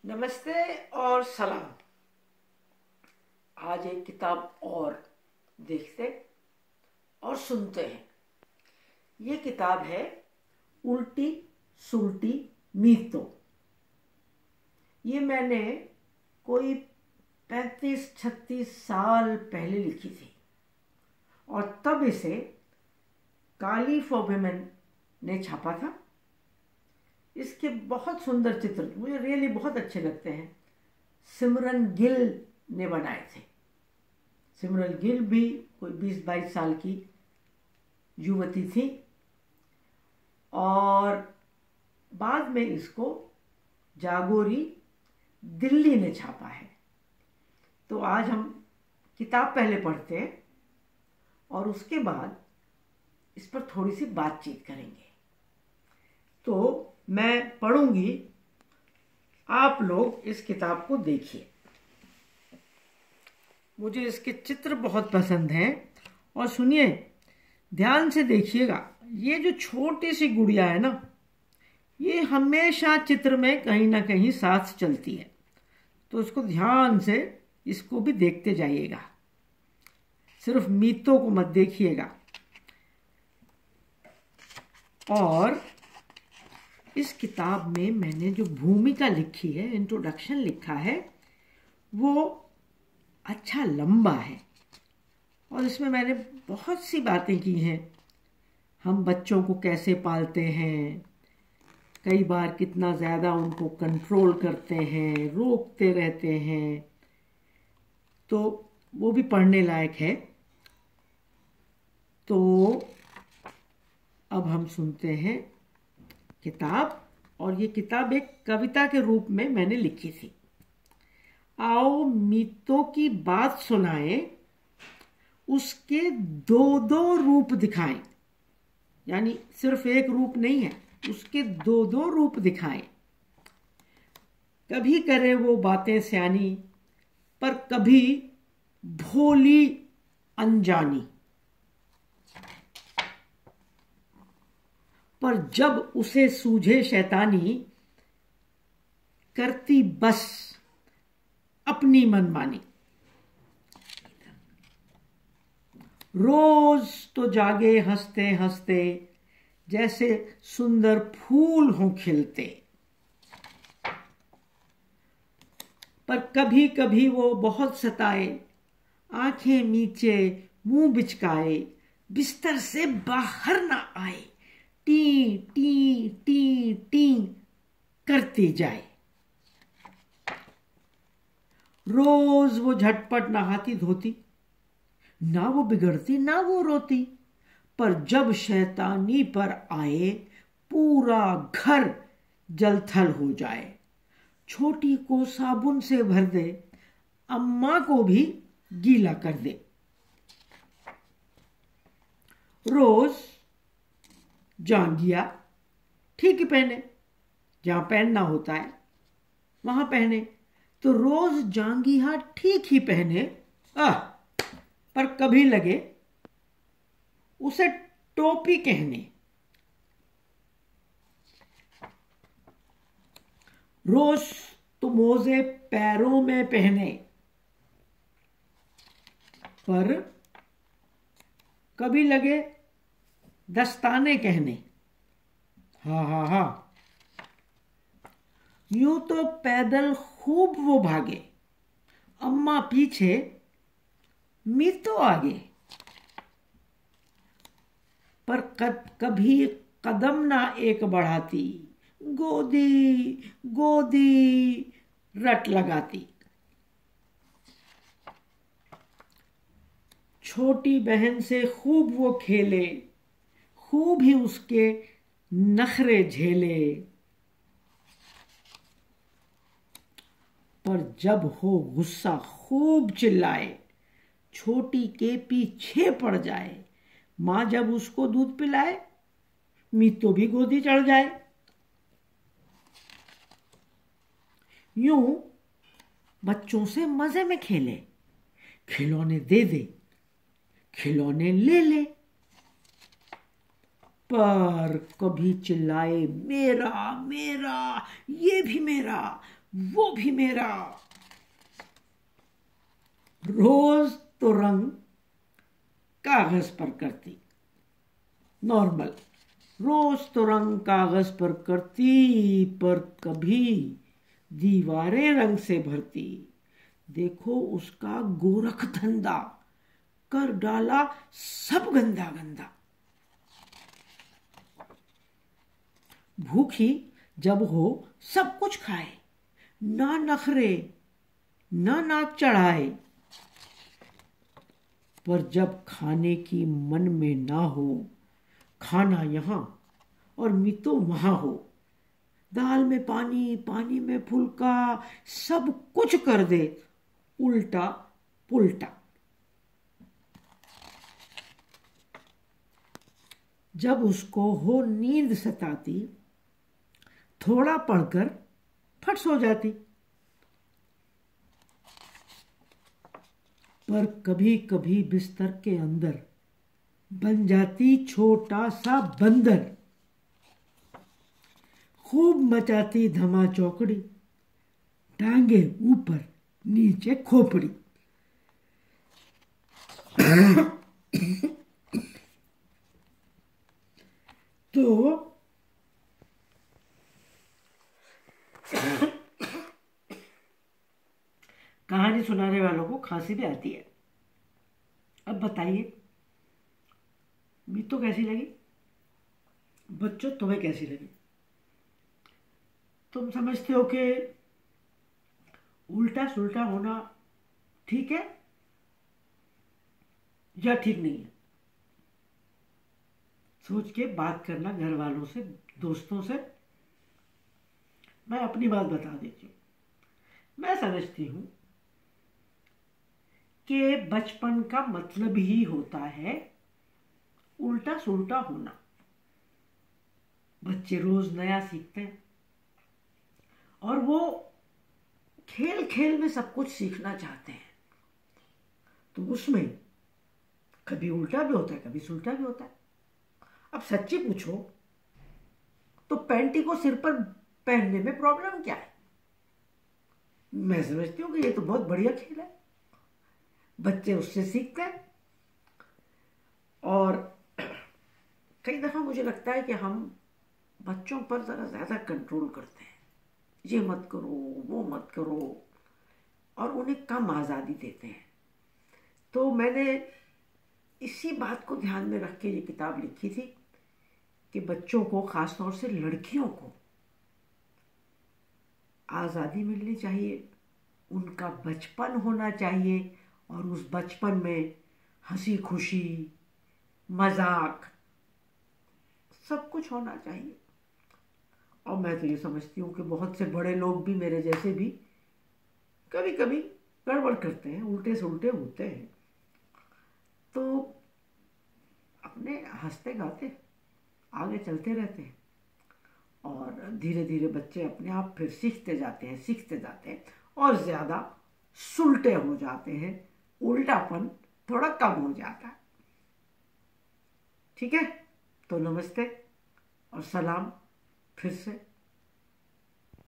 नमस्ते और सलाम। आज एक किताब और देखते और सुनते हैं। ये किताब है उल्टी सुल्टी मीतो। ये मैंने कोई 35-36 साल पहले लिखी थी और तब इसे काली फॉबेमैन ने छापा था। इसके बहुत सुंदर चित्र मुझे रियली बहुत अच्छे लगते हैं। सिमरन गिल ने बनाए थे। सिमरन गिल भी कोई 20-22 साल की युवती थी और बाद में इसको जागोरी दिल्ली ने छापा है। तो आज हम किताब पहले पढ़ते हैं और उसके बाद इस पर थोड़ी सी बातचीत करेंगे। तो मैं पढ़ूंगी, आप लोग इस किताब को देखिए। मुझे इसके चित्र बहुत पसंद हैं और सुनिए, ध्यान से देखिएगा। ये जो छोटी सी गुड़िया है ना, ये हमेशा चित्र में कहीं ना कहीं साथ चलती है, तो इसको ध्यान से इसको भी देखते जाइएगा, सिर्फ मीतो को मत देखिएगा। और इस किताब में मैंने जो भूमिका लिखी है, इंट्रोडक्शन लिखा है, वो अच्छा लंबा है और इसमें मैंने बहुत सी बातें की हैं। हम बच्चों को कैसे पालते हैं, कई बार कितना ज़्यादा उनको कंट्रोल करते हैं, रोकते रहते हैं, तो वो भी पढ़ने लायक है। तो अब हम सुनते हैं किताब, और ये किताब एक कविता के रूप में मैंने लिखी थी। आओ मीतो की बात सुनाएं, उसके दो दो रूप दिखाएं। यानी सिर्फ एक रूप नहीं है, उसके दो दो रूप दिखाएं। कभी करे वो बातें स्यानी, पर कभी भोली अनजानी। पर जब उसे सूझे शैतानी, करती बस अपनी मनमानी। रोज तो जागे हंसते हंसते, जैसे सुंदर फूल हों खिलते। पर कभी कभी वो बहुत सताए, आंखें नीचे मुंह बिचकाए, बिस्तर से बाहर ना आए, टी टी टी टी करती जाए। रोज वो झटपट नहाती धोती, ना वो बिगड़ती ना वो रोती। पर जब शैतानी पर आए, पूरा घर जलथल हो जाए। छोटी को साबुन से भर दे, अम्मा को भी गीला कर दे। रोज जांघिया ठीक ही पहने, जहां पहनना होता है वहां पहने। तो रोज जांघिया ठीक ही पहने, पर कभी लगे उसे टोपी कहने। रोज तो मोजे पैरों में पहने, पर कभी लगे दस्ताने कहने। हा। यूं तो पैदल खूब वो भागे, अम्मा पीछे मीतो आगे। पर कभी कदम ना एक बढ़ाती, गोदी गोदी रट लगाती। छोटी बहन से खूब वो खेले, खूब ही उसके नखरे झेले। पर जब हो गुस्सा खूब चिल्लाए, छोटी के पीछे पड़ जाए। मां जब उसको दूध पिलाए, मीतो भी गोदी चढ़ जाए। यूं बच्चों से मजे में खेले, खिलौने दे दे, खिलौने ले ले। पर कभी चिल्लाए मेरा मेरा, ये भी मेरा, वो भी मेरा। रोज तो रंग कागज पर करती, नॉर्मल। रोज तो रंग कागज पर करती, पर कभी दीवारें रंग से भरती। देखो उसका गोरख धंधा, कर डाला सब गंदा गंदा। भूखी जब हो सब कुछ खाए, ना नखरे ना नाक चढ़ाए। पर जब खाने की मन में ना हो, खाना यहाँ और मितो वहां हो। दाल में पानी, पानी में फुल्का, सब कुछ कर दे उल्टा पुल्टा। जब उसको हो नींद सताती, थोड़ा पढ़कर फट सो जाती। पर कभी कभी बिस्तर के अंदर बन जाती छोटा सा बंदर। खूब मचाती धमा चौकड़ी, टांगे ऊपर नीचे खोपड़ी। तो कहानी सुनाने वालों को खांसी भी आती है। अब बताइए, मीतो कैसी लगी? बच्चों तुम्हें कैसी लगी? तुम समझते हो कि उल्टा सुल्टा होना ठीक है या ठीक नहीं है? सोच के बात करना घर वालों से, दोस्तों से। मैं अपनी बात बता देती हूँ। मैं समझती हूँ कि बचपन का मतलब ही होता है उल्टा सुल्टा होना। बच्चे रोज नया सीखते हैं और वो खेल खेल में सब कुछ सीखना चाहते हैं। तो उसमें कभी उल्टा भी होता है, कभी सुल्टा भी होता है। अब सच्ची पूछो तो पैंटी को सिर पर पहनने में प्रॉब्लम क्या है? मैं समझती हूँ कि ये तो बहुत बढ़िया खेल है, बच्चे उससे सीखते हैं। और कई दफा मुझे लगता है कि हम बच्चों पर जरा ज्यादा कंट्रोल करते हैं। ये मत करो, वो मत करो, और उन्हें कम आज़ादी देते हैं। तो मैंने इसी बात को ध्यान में रख के ये किताब लिखी थी कि बच्चों को, खासतौर से लड़कियों को, आज़ादी मिलनी चाहिए, उनका बचपन होना चाहिए, और उस बचपन में हंसी खुशी, मजाक, सब कुछ होना चाहिए। और मैं तो ये समझती हूँ कि बहुत से बड़े लोग भी, मेरे जैसे भी, कभी कभी गड़बड़ करते हैं, उल्टे से उल्टे होते हैं। तो अपने हंसते गाते आगे चलते रहते हैं, और धीरे धीरे बच्चे अपने आप फिर सीखते जाते हैं, सीखते जाते हैं, और ज़्यादा सुलटे हो जाते हैं, उल्टापन थोड़ा कम हो जाता है। ठीक है, तो नमस्ते और सलाम फिर से।